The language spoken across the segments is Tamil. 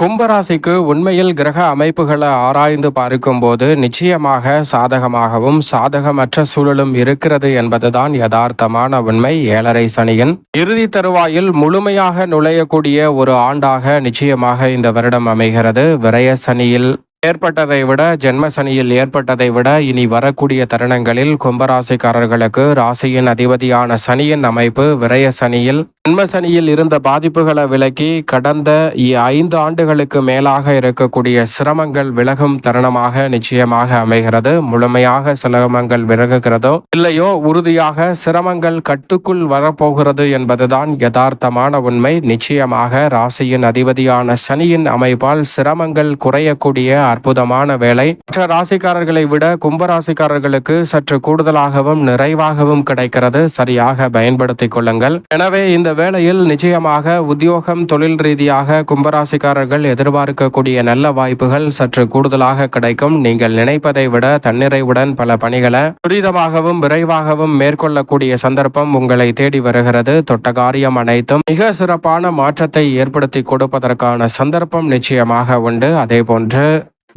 கும்பராசிக்கு உண்மையில் கிரக அமைப்புகளை ஆராய்ந்து பார்க்கும்போது நிச்சயமாக சாதகமாகவும் சாதகமற்ற சூழலும் இருக்கிறது என்பதுதான் யதார்த்தமான உண்மை. ஏழரை சனியின் இறுதி தருவாயில் முழுமையாக நுழையக்கூடிய ஒரு ஆண்டாக நிச்சயமாக இந்த வருடம் அமைகிறது. விரய சனியில் ஏற்பட்டதை விட ஜென்ம சனியில் ஏற்பட்டதை விட இனி வரக்கூடிய தருணங்களில் கும்பராசிக்காரர்களுக்கு ராசியின் அதிபதியான சனியின் அமைப்பு விரய சனியில் ஜென்ம சனியில் இருந்த பாதிப்புகளை விலக்கி கடந்த 5 ஆண்டுகளுக்கு மேலாக இருக்கக்கூடிய சிரமங்கள் விலகும் தருணமாக நிச்சயமாக அமைகிறது. முழுமையாக சிரமங்கள் விலகுகிறதோ இல்லையோ உறுதியாக சிரமங்கள் கட்டுக்குள் வரப்போகிறது என்பதுதான் யதார்த்தமான உண்மை. நிச்சயமாக ராசியின் அதிபதியான சனியின் அமைப்பால் சிரமங்கள் குறையக்கூடிய அற்புதமான வேலை மற்ற ராசிக்காரர்களை விட கும்பராசிக்காரர்களுக்கு சற்று கூடுதலாகவும் நிறைவாகவும் கிடைக்கிறது. சரியாக பயன்படுத்திக் கொள்ளுங்கள். எனவே இந்த வேளையில் நிச்சயமாக உத்தியோகம் தொழில் ரீதியாக கும்பராசிக்காரர்கள் எதிர்பார்க்கக்கூடிய நல்ல வாய்ப்புகள் சற்று கூடுதலாக கிடைக்கும். நீங்கள் நினைப்பதை விட தன்னிறைவுடன் பல பணிகளை துரிதமாகவும் விரைவாகவும் மேற்கொள்ளக்கூடிய சந்தர்ப்பம் உங்களை தேடி வருகிறது. தொட்ட காரியம் அனைத்தும் மிக சிறப்பான மாற்றத்தை ஏற்படுத்தி கொடுப்பதற்கான சந்தர்ப்பம் நிச்சயமாக உண்டு. அதே போன்று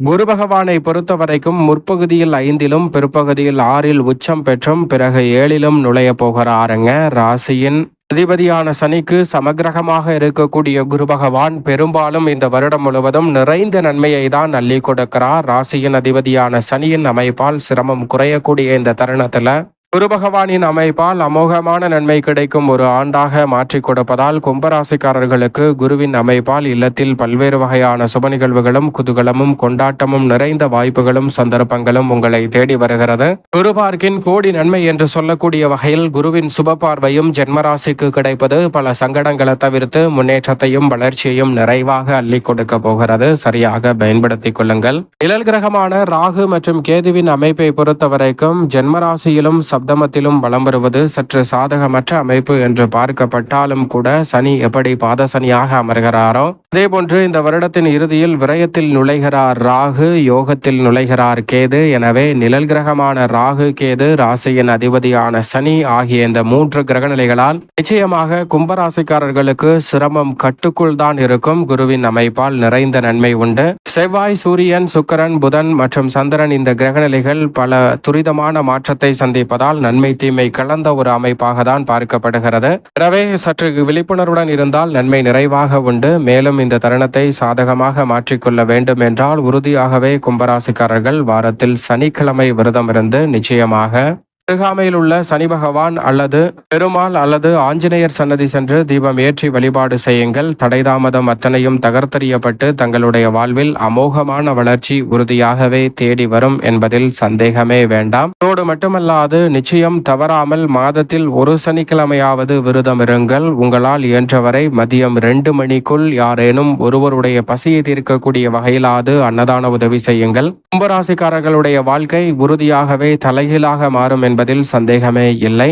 குரு பகவானை பொறுத்த வரைக்கும் முற்பகுதியில் 5லும் பிற்பகுதியில் 6ல் உச்சம் பெற்றும் பிறகு 7லும் நுழைய போகிறாருங்க. ராசியின் அதிபதியான சனிக்கு சமகிரகமாக இருக்கக்கூடிய குரு பகவான் பெரும்பாலும் இந்த வருடம் முழுவதும் நிறைந்த நன்மையை தான் அள்ளி கொடுக்கிறார். ராசியின் அதிபதியான சனியின் அமைப்பால் சிரமம் குறையக்கூடிய இந்த தருணத்துல குரு பகவானின் அமைப்பால் அமோகமான நன்மை கிடைக்கும் ஒரு ஆண்டாக மாற்றி கொடுப்பதால் கும்பராசிக்காரர்களுக்கு குருவின் அமைப்பால் இல்லத்தில் பல்வேறு வகையான சுப நிகழ்வுகளும் குதூகலமும் கொண்டாட்டமும் நிறைந்த வாய்ப்புகளும் சந்தர்ப்பங்களும் உங்களை தேடி வருகிறது. குரு பார்க்கின் கோடி நன்மை என்று சொல்லக்கூடிய வகையில் குருவின் சுப பார்வையும் ஜென்மராசிக்கு கிடைப்பது பல சங்கடங்களை தவிர்த்து முன்னேற்றத்தையும் வளர்ச்சியையும் நிறைவாக அள்ளி கொடுக்க போகிறது. சரியாக பயன்படுத்திக் கொள்ளுங்கள். நிழல் கிரகமான ராகு மற்றும் கேதுவின் அமைப்பை பொறுத்தவரைக்கும் ஜென்மராசியிலும் சப்தமத்திலும் வலம் வருவது சற்று சாதகமற்ற அமைப்பு என்று பார்க்கப்பட்டாலும் கூட சனி எப்படி பாத சனியாக அமர்கிறாரோ அதே போன்று இந்த வருடத்தின் இறுதியில் விரயத்தில் நுழைகிறார் ராகு, யோகத்தில் நுழைகிறார் கேது. எனவே நிழல் கிரகமான ராகு கேது ராசியின் அதிபதியான சனி ஆகிய இந்த 3 கிரகநிலைகளால் நிச்சயமாக கும்பராசிக்காரர்களுக்கு சிரமம் கட்டுக்குள் தான் இருக்கும். குருவின் அமைப்பால் நிறைந்த நன்மை உண்டு. செவ்வாய், சூரியன், சுக்கிரன், புதன் மற்றும் சந்திரன் இந்த கிரகநிலைகள் பல துரிதமான மாற்றத்தை சந்திப்பதால் நன்மை தீமை கலந்த ஒரு அமைப்பாக தான் பார்க்கப்படுகிறது. எனவே சற்று விழிப்புணர்வுடன் இருந்தால் நன்மை நிறைவாக உண்டு. மேலும் இந்த தருணத்தை சாதகமாக மாற்றிக்கொள்ள வேண்டும் என்றால் உறுதியாகவே கும்பராசிக்காரர்கள் வாரத்தில் சனிக்கிழமை விரதம் இருந்து நிச்சயமாக அருகாமையில் உள்ள சனி பகவான் அல்லது பெருமாள் அல்லது ஆஞ்சநேயர் சன்னதி சென்று தீபம் ஏற்றி வழிபாடு செய்யுங்கள். தடைதாமதம் அத்தனையும் தகர்த்தெறியப்பட்டு தங்களுடைய வாழ்வில் அமோகமான வளர்ச்சி உறுதியாகவே தேடி வரும் என்பதில் சந்தேகமே வேண்டாம். அதோடு மட்டுமல்லாது நிச்சயம் தவறாமல் மாதத்தில் ஒரு சனிக்கிழமையாவது விரதம் இருங்கள். உங்களால் இயன்றவரை மதியம் 2 மணிக்குள் யாரேனும் ஒருவருடைய பசியை தீர்க்கக்கூடிய வகையிலாவது அன்னதான உதவி செய்யுங்கள். கும்பராசிக்காரர்களுடைய வாழ்க்கை உறுதியாகவே தலைகீழாக மாறும் என்பதில் சந்தேகமே இல்லை.